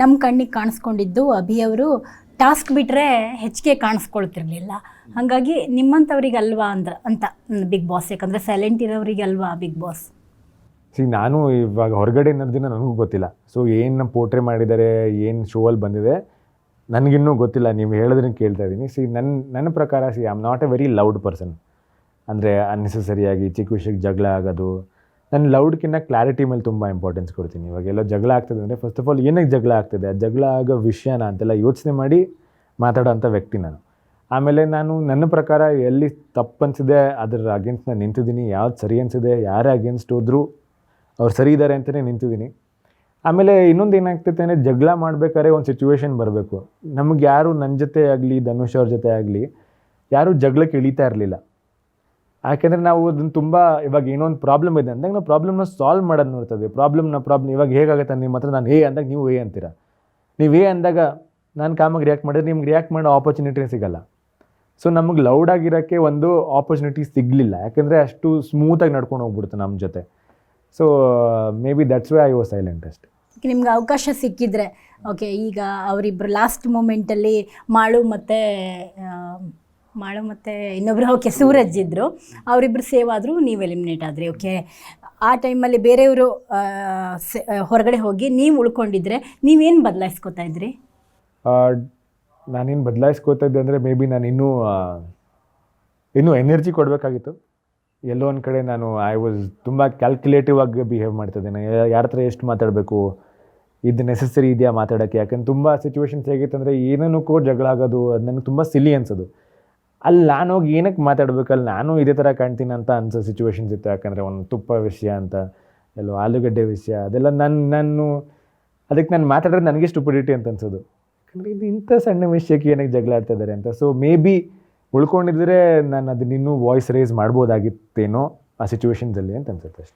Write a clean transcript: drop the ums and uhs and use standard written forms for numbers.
ನಮ್ಮ ಕಣ್ಣಿಗೆ ಕಾಣಿಸ್ಕೊಂಡಿದ್ದು ಅಭಿ ಅವರು ಟಾಸ್ಕ್ ಬಿಟ್ಟರೆ ಹೆಚ್ಚಿಗೆ ಕಾಣಿಸ್ಕೊಳ್ತಿರ್ಲಿಲ್ಲ. ಹಾಗಾಗಿ ನಿಮ್ಮಂಥವ್ರಿಗೆ ಅಲ್ವಾ ಅಂತ ಬಿಗ್ ಬಾಸ್, ಯಾಕಂದರೆ ಸೈಲೆಂಟ್ ಇರೋರಿಗೆ ಅಲ್ವಾ ಬಿಗ್ ಬಾಸ್? ನಾನು ಇವಾಗ ಹೊರಗಡೆ ಅನ್ನೋದಿನ ನನಗೂ ಗೊತ್ತಿಲ್ಲ. ಸೊ ಏನು ಪೋರ್ಟ್ರೇ ಮಾಡಿದ್ದಾರೆ, ಏನು ಶೋ ಅಲ್ಲಿ ಬಂದಿದೆ ನನಗಿನ್ನೂ ಗೊತ್ತಿಲ್ಲ. ನೀವು ಹೇಳೋದನ್ನ ಕೇಳ್ತಾ ಇದ್ದೀನಿ. ನನ್ನ ಪ್ರಕಾರ I am not A very loud person. ಅಂದರೆ ಅನ್ನೆಸೆಸರಿಯಾಗಿ ಚಿಕ್ಕ ವಿಷಯಕ್ಕೆ ಜಗಳ ಆಗೋದು. ನಾನು ಲೌಡ್ಕಿನ್ನ ಕ್ಲಾರಿಟಿ ಮೇಲೆ ತುಂಬ ಇಂಪಾರ್ಟೆನ್ಸ್ ಕೊಡ್ತೀನಿ. ಇವಾಗ ಎಲ್ಲೋ ಜಗಳ ಆಗ್ತದೆ ಅಂದರೆ ಫಸ್ಟ್ ಆಫ್ ಆಲ್ ಏನಕ್ಕೆ ಜಗಳ ಆಗ್ತದೆ, ಆ ಜಗಳ ಆಗೋ ವಿಷಯನ ಅಂತೆಲ್ಲ ಯೋಚನೆ ಮಾಡಿ ಮಾತಾಡೋಂಥ ವ್ಯಕ್ತಿ ನಾನು. ಆಮೇಲೆ ನಾನು ನನ್ನ ಪ್ರಕಾರ ಎಲ್ಲಿ ತಪ್ಪು ಅನಿಸಿದೆ ಅದರ ಅಗೇನ್ಸ್ಟ್ ನಾನು ನಿಂತಿದ್ದೀನಿ. ಯಾವ್ದು ಸರಿ ಅನಿಸಿದೆ, ಯಾರೇ ಅಗೇನ್ಸ್ಟ್ ಹೋದರೂ ಅವ್ರು ಸರಿ ಇದ್ದಾರೆ ಅಂತಲೇ ನಿಂತಿದ್ದೀನಿ. ಆಮೇಲೆ ಇನ್ನೊಂದು ಏನಾಗ್ತೈತೆ ಅಂದರೆ ಜಗಳ ಮಾಡಬೇಕಾದ್ರೆ ಒಂದು ಸಿಚುವೇಶನ್ ಬರಬೇಕು. ನಮಗೆ ಯಾರು ನನ್ನ ಜೊತೆ ಆಗಲಿ ಧನುಷ್ ಅವ್ರ ಜೊತೆ ಆಗಲಿ ಯಾರೂ ಜಗಳಕ್ಕೆ ಇಳಿತಾ ಇರಲಿಲ್ಲ. ಯಾಕೆಂದರೆ ನಾವು ಅದನ್ನು ತುಂಬ ಇವಾಗ ಏನೋ ಒಂದು ಪ್ರಾಬ್ಲಮ್ ಇದೆ ಅಂದಾಗ ನಾವು ಪ್ರಾಬ್ಲಮ್ನ ಸಾಲ್ವ್ ಮಾಡೋದು ನೋಡ್ತದೆ. ಪ್ರಾಬ್ಲಮ್ ಇವಾಗ ಹೇಗಾಗುತ್ತೆ ನಿಮ್ಮ ಹತ್ರ ನಾನು ಅಂದಾಗ ನೀವು ಅಂತೀರ. ನೀವು ಅಂದಾಗ ನಾನು ಕಾಮಾಗಿ ರಿಯಾಕ್ಟ್ ಮಾಡಿದ್ರೆ ನಿಮ್ಗೆ ರಿಯಾಕ್ಟ್ ಮಾಡೋ ಆಪರ್ಚುನಿಟಿ ಸಿಗೋಲ್ಲ. ಸೊ ನಮಗೆ ಲೌಡಾಗಿರೋಕ್ಕೆ ಒಂದು ಆಪರ್ಚುನಿಟಿ ಸಿಗಲಿಲ್ಲ. ಯಾಕೆಂದರೆ ಅಷ್ಟು ಸ್ಮೂತಾಗಿ ನಡ್ಕೊಂಡು ಹೋಗ್ಬಿಡ್ತು ನಮ್ಮ ಜೊತೆ. So may be that's why I was silent ಅಷ್ಟೆ. ನಿಮ್ಗೆ ಅವಕಾಶ ಸಿಕ್ಕಿದ್ರೆ ಓಕೆ, ಈಗ ಅವರಿಬ್ಬರು ಲಾಸ್ಟ್ ಮೂಮೆಂಟಲ್ಲಿ ಮಾಳು ಮತ್ತು ಇನ್ನೊಬ್ರು ಓಕೆ ಸೂರಜ್ ಇದ್ದರು, ಅವರಿಬ್ಬರು ಸೇವ್ ಆದರು, ನೀವು ಎಲಿಮಿನೇಟ್ ಆದ್ರಿ. ಓಕೆ, ಆ ಟೈಮಲ್ಲಿ ಬೇರೆಯವರು ಹೊರಗಡೆ ಹೋಗಿ ನೀವು ಉಳ್ಕೊಂಡಿದ್ರೆ ನೀವೇನು ಬದಲಾಯಿಸ್ಕೋತಾ ಇದ್ರಿ? ನಾನೇನು ಬದಲಾಯಿಸ್ಕೋತಾ ಇದ್ದೆ ಅಂದರೆ ಮೇ ಬಿ ನಾನು ಇನ್ನೂ ಎನರ್ಜಿ ಕೊಡಬೇಕಾಗಿತ್ತು. ಎಲ್ಲೋ ಒಂದು ಕಡೆ ನಾನು ಐ ವಾಸ್ ತುಂಬ ಕ್ಯಾಲ್ಕುಲೇಟಿವ್ ಆಗಿ ಬಿಹೇವ್ ಮಾಡ್ತಿದ್ದೇನೆ. ಯಾರ ಹತ್ರ ಎಷ್ಟು ಮಾತಾಡಬೇಕು, ಇದು ನೆಸೆಸರಿ ಇದೆಯಾ ಮಾತಾಡೋಕ್ಕೆ. ಯಾಕಂದ್ರೆ ತುಂಬ ಸಿಚುವೇಶನ್ಸ್ ಹೇಗಿತ್ತು ಅಂದರೆ ಏನನ್ನಕ್ಕೂ ಜಗಳ ಆಗೋದು, ಅದು ನನಗೆ ತುಂಬ ಸಿಲಿ ಅನ್ಸೋದು. ಅಲ್ಲಿ ನಾನು ಹೋಗಿ ಏನಕ್ಕೆ ಮಾತಾಡಬೇಕಲ್ಲಿ ನಾನು ಇದೇ ಥರ ಕಾಣ್ತೀನಿ ಅಂತ ಅನ್ಸೋ ಸಿಚುವೇಶನ್ಸ್ ಇತ್ತು. ಯಾಕಂದರೆ ಒಂದು ತುಪ್ಪ ವಿಷಯ ಅಂತ, ಎಲ್ಲೋ ಆಲೂಗಡ್ಡೆ ವಿಷಯ, ಅದೆಲ್ಲ ನಾನು ಅದಕ್ಕೆ ನಾನು ಮಾತಾಡೋದು ನನಗೆ ಸ್ಟುಪಿಡಿಟಿ ಅಂತ ಅನ್ಸೋದು. ಯಾಕಂದರೆ ಇದು ಇಂಥ ಸಣ್ಣ ವಿಷಯಕ್ಕೆ ಏನಕ್ಕೆ ಜಗಳ ಆಡ್ತಾ ಇದ್ದಾರೆ ಅಂತ. ಸೊ ಮೇ ಬಿ ಉಳ್ಕೊಂಡಿದ್ರೆ ನಾನು ಅದನ್ನ ಇನ್ನೂ ವಾಯ್ಸ್ ರೇಸ್ ಮಾಡ್ಬೋದಾಗಿತ್ತೇನೋ ಆ ಸಿಚುವೇಶನ್ಸಲ್ಲಿ ಅಂತ ಅನ್ಸುತ್ತೆ ಅಷ್ಟೇ.